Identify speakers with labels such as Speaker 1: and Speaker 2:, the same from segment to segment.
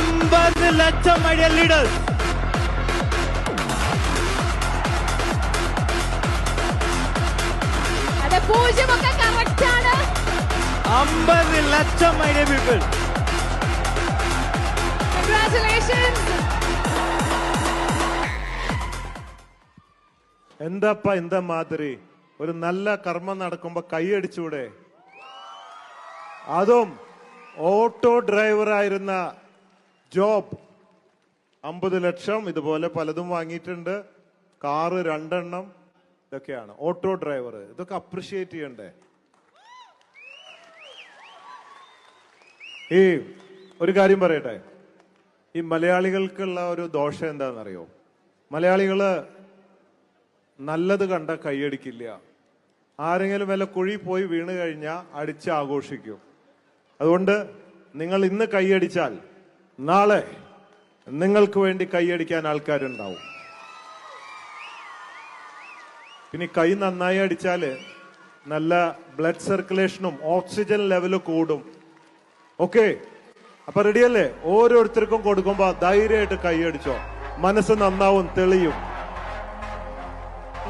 Speaker 1: 50 lakh my dear leaders.
Speaker 2: അതെ, പൂജ്യമൊക്കെ correct ആണ്.
Speaker 1: 50 ലക്ഷം my dear people.
Speaker 2: Congratulations.
Speaker 3: എന്താ മാതിരി ഒരു നല്ല കർമ്മം നടക്കുമ്പോ കൈയടിച്ചൂടെ? അതും ഓട്ടോ ഡ്രൈവർ ആയിരുന്ന ജോബ് 50 ലക്ഷം ഇതുപോലെ പലതും വാങ്ങിയിട്ടുണ്ട്. കാറ് 2 എണ്ണം, ഇതൊക്കെയാണ് ഓട്ടോ ഡ്രൈവർ. ഇതൊക്കെ അപ്രിഷിയേറ്റ് ചെയ്യണ്ടേ? ഈ ഒരു കാര്യം പറയട്ടെ, ഈ മലയാളികൾക്കുള്ള ഒരു ദോഷം എന്താണെന്നറിയോ? മലയാളികള് നല്ലത് കണ്ട കൈയടിക്കില്ല. ആരെങ്കിലും വല്ല കുഴി പോയി വീണ് കഴിഞ്ഞാൽ അടിച്ച് ആഘോഷിക്കും. അതുകൊണ്ട് നിങ്ങൾ ഇന്ന് കൈയടിച്ചാൽ നാളെ നിങ്ങൾക്ക് വേണ്ടി കൈയടിക്കാൻ ആൾക്കാരുണ്ടാവും. പിന്നെ കൈ നന്നായി അടിച്ചാല് നല്ല ബ്ലഡ് സർക്കുലേഷനും ഓക്സിജൻ ലെവലും കൂടും. ഓക്കെ, അപ്പൊ റെഡിയല്ലേ? ഓരോരുത്തർക്കും കൊടുക്കുമ്പോ ധൈര്യമായിട്ട് കൈയടിച്ചോ, മനസ്സ് നന്നാവും, തെളിയും.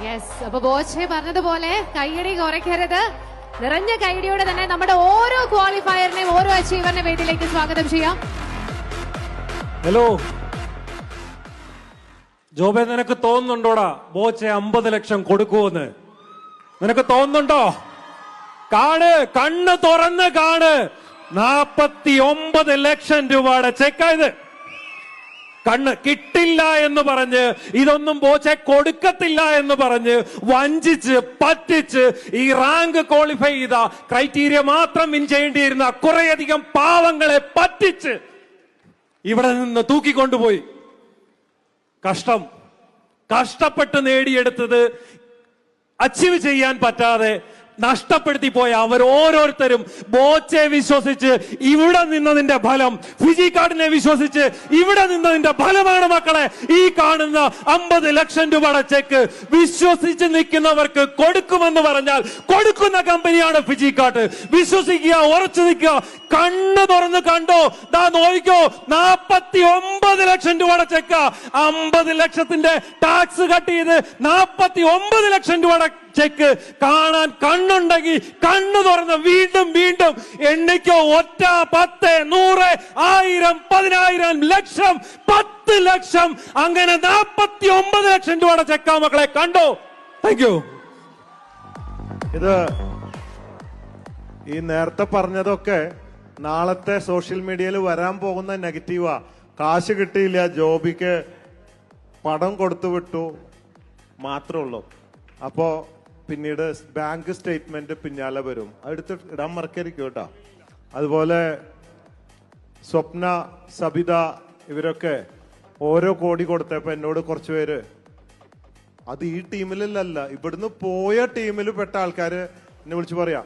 Speaker 2: യെസ്, അപ്പൊ ബോച്ചെ പറഞ്ഞതുപോലെ കൈയടി കുറയ്ക്കരുത്. നിറഞ്ഞ കൈയടിയോടെ തന്നെ നമ്മുടെ ഓരോ ക്വാളിഫയറിനെയും ഓരോ അച്ചീവറിനെ വേദിയിലേക്ക് സ്വാഗതം ചെയ്യാം.
Speaker 4: ഹലോ ജോബെ, നിനക്ക് തോന്നുന്നുണ്ടോടാ ബോച്ചെ 50 ലക്ഷം കൊടുക്കുമെന്ന്? നിനക്ക് തോന്നുന്നുണ്ടോ? കണ്ണ് തുറന്ന് കാണ്. 49 ലക്ഷം രൂപയുടെ ചെക്കായത്. കണ്ണ് കിട്ടില്ല എന്ന് പറഞ്ഞ്, ഇതൊന്നും ബോച്ചെ കൊടുക്കത്തില്ല എന്ന് പറഞ്ഞ് വഞ്ചിച്ച് പറ്റിച്ച് ഈ റാങ്ക് ക്വാളിഫൈ ചെയ്ത ക്രൈറ്റീരിയ മാത്രം വിൻ ചെയ്യേണ്ടിയിരുന്ന കുറേയധികം പാവങ്ങളെ പറ്റിച്ച് ഇവിടെ നിന്ന് തൂക്കിക്കൊണ്ടുപോയി. കഷ്ടപ്പെട്ട് നേടിയെടുത്തത് അച്ചീവ് ചെയ്യാൻ പറ്റാതെ നഷ്ടപ്പെടുത്തി പോയ അവർ ഓരോരുത്തരും ബോച്ചെ വിശ്വസിച്ച് ഇവിടെ നിന്നതിന്റെ ഫലം, ഫിജി കാർഡിനെ വിശ്വസിച്ച് ഇവിടെ നിന്നതിന്റെ ഫലമാണ് മക്കളെ ഈ കാണുന്ന 50 ലക്ഷം രൂപയുടെ ചെക്ക്. വിശ്വസിച്ച് നിൽക്കുന്നവർക്ക് കൊടുക്കുമെന്ന് പറഞ്ഞാൽ കൊടുക്കുന്ന കമ്പനിയാണ് ഫിജി കാർഡ്. വിശ്വസിക്കുക, ഉറച്ചു നിൽക്കുക, കണ്ണ് തുറന്ന് കണ്ടോ, ദാ നോക്കിക്കോ, 49 ലക്ഷം രൂപയുടെ ചെക്ക. 50 ലക്ഷത്തിന്റെ ടാക്സ് കട്ട് ചെയ്ത് 49 ലക്ഷം രൂപയുടെ ചെക്ക് കാണാൻ കണ്ണുണ്ടെങ്കിൽ കണ്ണു തുറന്ന് വീണ്ടും വീണ്ടും എണ്ണിക്കോ. 1, 10, 100, 1000, 10000, ലക്ഷം, 10 ലക്ഷം, അങ്ങനെ 49 ലക്ഷം രൂപയുടെ ചെക്കാ മക്കളെ. കണ്ടോ? Thank you.
Speaker 3: ഇത് ഈ നേരത്തെ പറഞ്ഞതൊക്കെ നാളത്തെ സോഷ്യൽ മീഡിയയിൽ വരാൻ പോകുന്ന നെഗറ്റീവാ. കാശ് കിട്ടിയില്ല, ജോബിക്ക് പണം കൊടുത്തു വിട്ടു മാത്രമേ ഉള്ളൂ. അപ്പോ പിന്നീട് ബാങ്ക് സ്റ്റേറ്റ്മെന്റ് പിന്നാലെ വരും, അടുത്ത് ഇടാൻ മറക്കരുത് കേട്ടോ. അതുപോലെ സ്വപ്ന, സബിത ഇവരൊക്കെ ഓരോ കോടി കൊടുത്തപ്പോ എന്നോട് കുറച്ചു പേര്, അത് ഈ ടീമിലല്ല, ഇവിടുന്ന് പോയ ടീമിൽ പെട്ട ആൾക്കാര് എന്നെ വിളിച്ചു പറയാം,